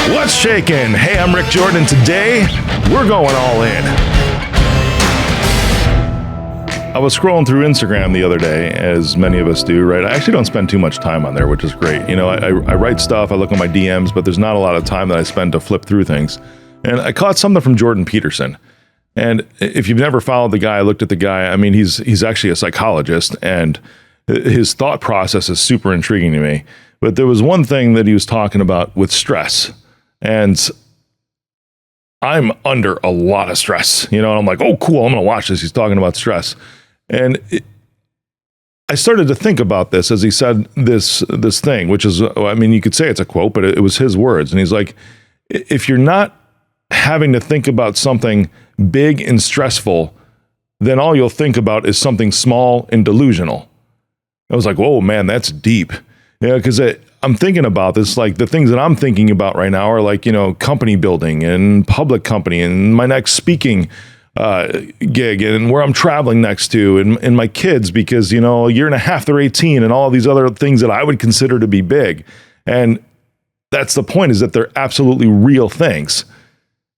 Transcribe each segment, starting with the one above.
What's shaking? Hey, I'm Rick Jordan. Today, we're going all in. I was scrolling through Instagram the other day, as many of us do, right? I actually don't spend too much time on there, which is great. You know, I write stuff, I look at my DMs, but there's not a lot of time that I spend to flip through things. And I caught something from Jordan Peterson. And if you've never followed the guy, I looked at the guy, I mean, he's actually a psychologist, and his thought process is super intriguing to me. But there was one thing that he was talking about with stress. And I'm under a lot of stress, you know, and I'm like, oh, cool, I'm going to watch this. He's talking about stress. And I started to think about this as he said this thing, which is, I mean, you could say it's a quote, but it was his words. And he's like, if you're not having to think about something big and stressful, then all you'll think about is something small and delusional. I was like, whoa, man, that's deep. You know, because I'm thinking about this, like the things that I'm thinking about right now are like, you know, company building and public company and my next speaking gig and where I'm traveling next to and my kids, because, you know, a year and a half, they're 18 and all these other things that I would consider to be big. And that's the point, is that they're absolutely real things.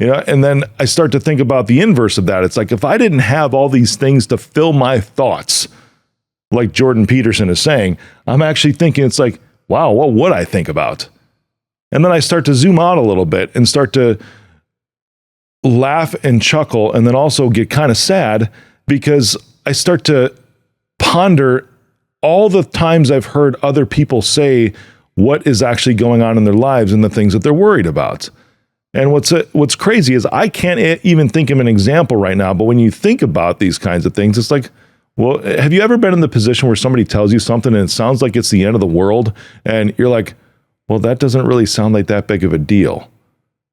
You know, and then I start to think about the inverse of that. It's like, if I didn't have all these things to fill my thoughts, like Jordan Peterson is saying, I'm actually thinking, it's like, wow, what would I think about? And then I start to zoom out a little bit and start to laugh and chuckle, and then also get kind of sad, because I start to ponder all the times I've heard other people say what is actually going on in their lives and the things that they're worried about. And what's crazy is I can't even think of an example right now, but when you think about these kinds of things, it's like, well, have you ever been in the position where somebody tells you something and it sounds like it's the end of the world, and you're like, well, that doesn't really sound like that big of a deal.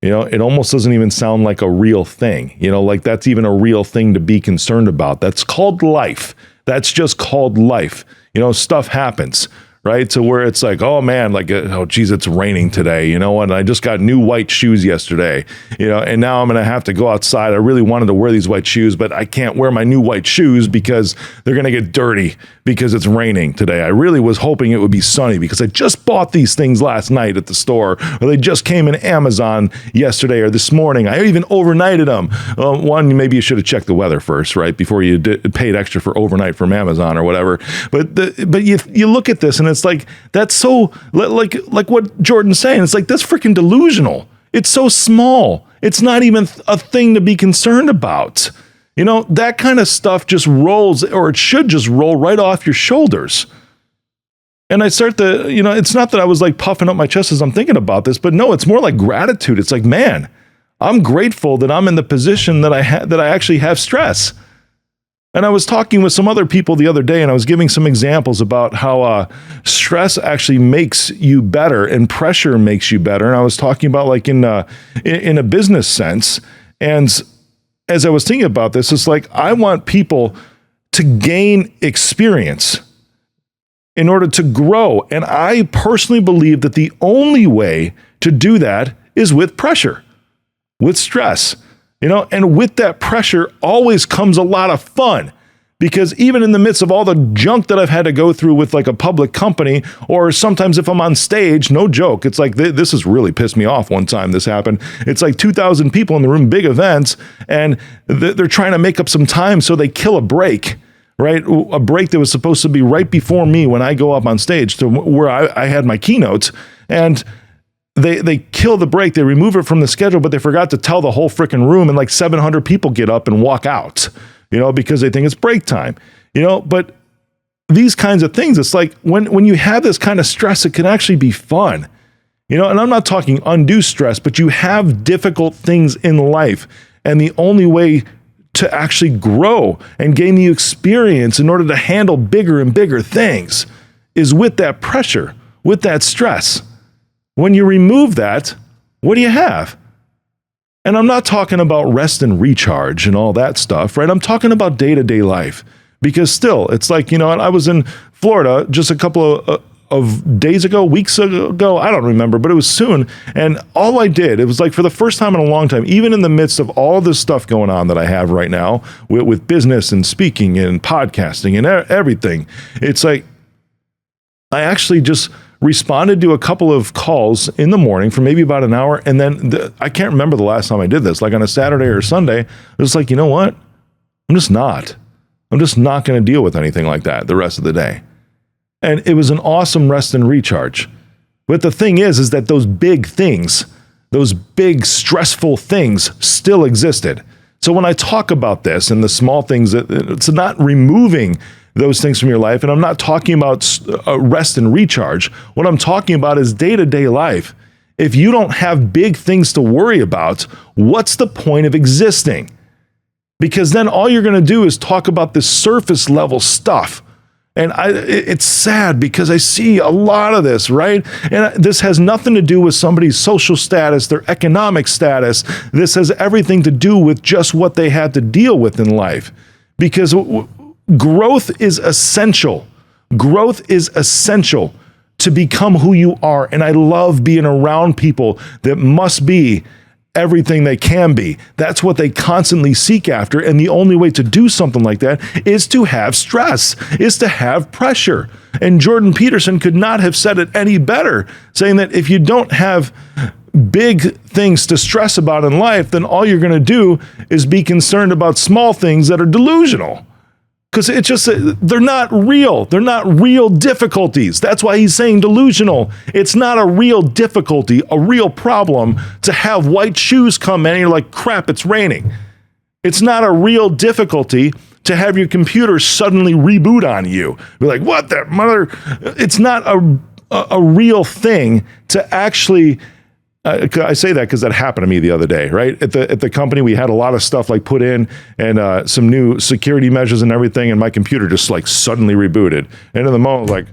You know, it almost doesn't even sound like a real thing. You know, like that's even a real thing to be concerned about. That's called life. That's just called life. You know, stuff happens, right? So where it's like, oh man, like, oh geez, it's raining today, you know, and I just got new white shoes yesterday, you know, and now I'm going to have to go outside. I really wanted to wear these white shoes, but I can't wear my new white shoes because they're going to get dirty because it's raining today. I really was hoping it would be sunny because I just bought these things last night at the store, or they just came in Amazon yesterday or this morning. I even overnighted them. One, maybe you should have checked the weather first, right? Before you paid extra for overnight from Amazon or whatever. But you look at this and it's like, that's so like what Jordan's saying. It's like, that's freaking delusional. It's so small. It's not even a thing to be concerned about. You know, that kind of stuff just rolls, or it should just roll right off your shoulders. And I start to, you know, it's not that I was like puffing up my chest as I'm thinking about this, but no, it's more like gratitude. It's like, man, I'm grateful that I'm in the position that I actually have stress. And I was talking with some other people the other day, and I was giving some examples about how stress actually makes you better and pressure makes you better. And I was talking about like in a business sense. And as I was thinking about this, it's like, I want people to gain experience in order to grow. And I personally believe that the only way to do that is with pressure, with stress. You know, and with that pressure always comes a lot of fun, because even in the midst of all the junk that I've had to go through with like a public company, or sometimes if I'm on stage, no joke, it's like this has really pissed me off. One time this happened. It's like 2,000 people in the room, big events, and they're trying to make up some time, so they kill a break, right? A break that was supposed to be right before me when I go up on stage to where I had my keynotes, and They kill the break, they remove it from the schedule, but they forgot to tell the whole freaking room, and like 700 people get up and walk out, you know, because they think it's break time, you know. But these kinds of things, it's like when you have this kind of stress, it can actually be fun, you know. And I'm not talking undue stress, but you have difficult things in life, and the only way to actually grow and gain the experience in order to handle bigger and bigger things is with that pressure, with that stress. When you remove that, what do you have? And I'm not talking about rest and recharge and all that stuff, right? I'm talking about day-to-day life, because still, it's like, you know, I was in Florida just a couple of days ago, weeks ago, I don't remember, but it was soon. And all I did, it was like for the first time in a long time, even in the midst of all this stuff going on that I have right now with business and speaking and podcasting and everything, it's like, I actually just responded to a couple of calls in the morning for maybe about an hour. And then I can't remember the last time I did this, like on a Saturday or Sunday. It was like, you know what? I'm just not going to deal with anything like that the rest of the day. And it was an awesome rest and recharge. But the thing is that those big things, those big stressful things still existed. So when I talk about this and the small things, it's not removing those things from your life. And I'm not talking about rest and recharge. What I'm talking about is day-to-day life. If you don't have big things to worry about, what's the point of existing? Because then all you're going to do is talk about this surface level stuff. And it's sad because I see a lot of this, right? And this has nothing to do with somebody's social status, their economic status. This has everything to do with just what they had to deal with in life. Because growth is essential. Growth is essential to become who you are. And I love being around people that must be everything they can be. That's what they constantly seek after. And the only way to do something like that is to have stress, is to have pressure. And Jordan Peterson could not have said it any better, saying that if you don't have big things to stress about in life, then all you're going to do is be concerned about small things that are delusional. Because it's just, they're not real. They're not real difficulties. That's why he's saying delusional. It's not a real difficulty, a real problem to have white shoes come in and you're like, crap, it's raining. It's not a real difficulty to have your computer suddenly reboot on you. You're like, what the mother? It's not a real thing to actually. I say that because that happened to me the other day, right? At the company, we had a lot of stuff like put in and some new security measures and everything, and my computer just like suddenly rebooted. And in the moment, like,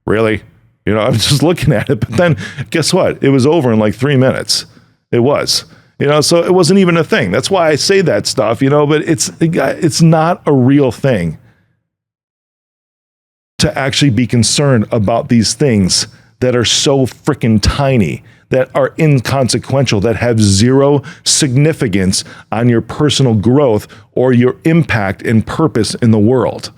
really? You know, I was just looking at it, but then guess what? It was over in like 3 minutes. It was, you know, so it wasn't even a thing. That's why I say that stuff, you know, but it's not a real thing to actually be concerned about these things that are so freaking tiny, that are inconsequential, that have zero significance on your personal growth or your impact and purpose in the world.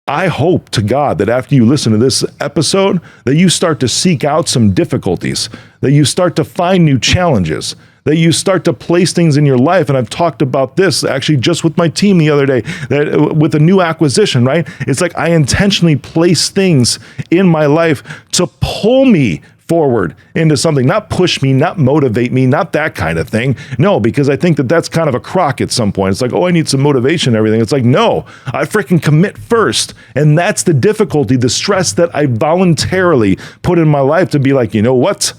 I hope to God that after you listen to this episode, that you start to seek out some difficulties, that you start to find new challenges, that you start to place things in your life. And I've talked about this actually just with my team the other day, that with a new acquisition, right? It's like I intentionally place things in my life to pull me forward into something, not push me, not motivate me, not that kind of thing. No, because I think that that's kind of a crock at some point. It's like, oh, I need some motivation and everything. It's like, no, I freaking commit first. And that's the difficulty, the stress that I voluntarily put in my life to be like, you know what?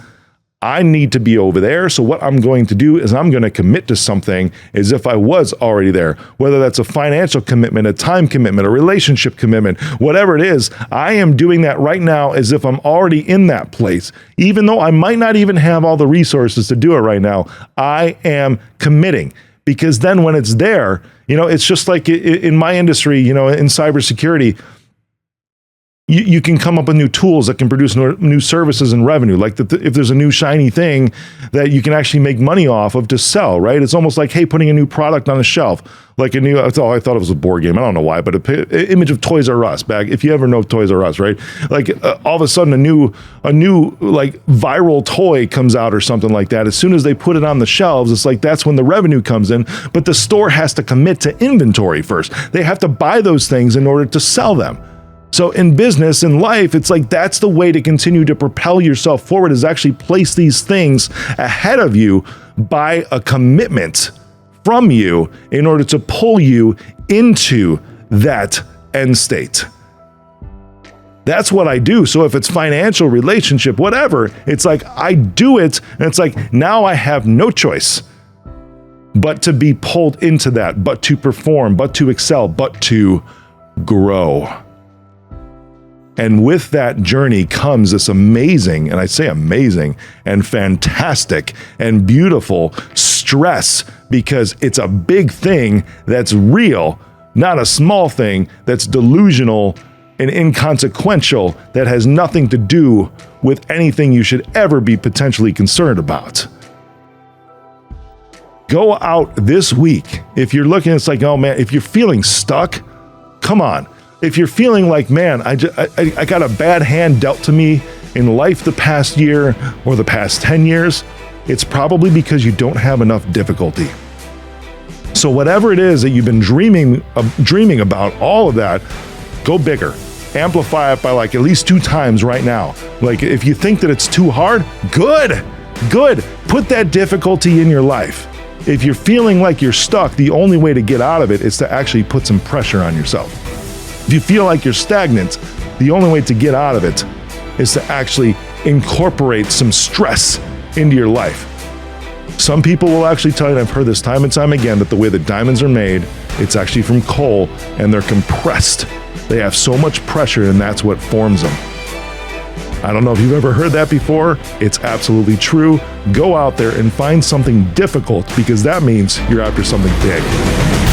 I need to be over there. So what I'm going to do is I'm going to commit to something as if I was already there, whether that's a financial commitment, a time commitment, a relationship commitment, whatever it is. I am doing that right now as if I'm already in that place. Even though I might not even have all the resources to do it right now, I am committing, because then when it's there, you know, it's just like in my industry, you know, in cybersecurity, you can come up with new tools that can produce new services and revenue. Like if there's a new shiny thing that you can actually make money off of to sell, right? It's almost like, hey, putting a new product on a shelf, like a new, I thought it was a board game. I don't know why, but an image of Toys R Us back. If you ever know Toys R Us, right? Like all of a sudden a new like viral toy comes out or something like that. As soon as they put it on the shelves, it's like, that's when the revenue comes in, but the store has to commit to inventory first. They have to buy those things in order to sell them. So in business, in life, it's like that's the way to continue to propel yourself forward, is actually place these things ahead of you by a commitment from you in order to pull you into that end state. That's what I do. So if it's financial, relationship, whatever, it's like I do it, and it's like now I have no choice but to be pulled into that, but to perform, but to excel, but to grow. And with that journey comes this amazing, and I say amazing, and fantastic and beautiful stress, because it's a big thing that's real, not a small thing that's delusional and inconsequential, that has nothing to do with anything you should ever be potentially concerned about. Go out this week. If you're looking, it's like, oh man, if you're feeling stuck, come on. If you're feeling like, man, I got a bad hand dealt to me in life the past year or the past 10 years, it's probably because you don't have enough difficulty. So whatever it is that you've been dreaming about, all of that, go bigger. Amplify it by like at least 2 times right now. Like if you think that it's too hard, good. Put that difficulty in your life. If you're feeling like you're stuck, the only way to get out of it is to actually put some pressure on yourself. If you feel like you're stagnant, the only way to get out of it is to actually incorporate some stress into your life. Some people will actually tell you, and I've heard this time and time again, that the way that diamonds are made, it's actually from coal, and they're compressed. They have so much pressure, and that's what forms them. I don't know if you've ever heard that before. It's absolutely true. Go out there and find something difficult, because that means you're after something big.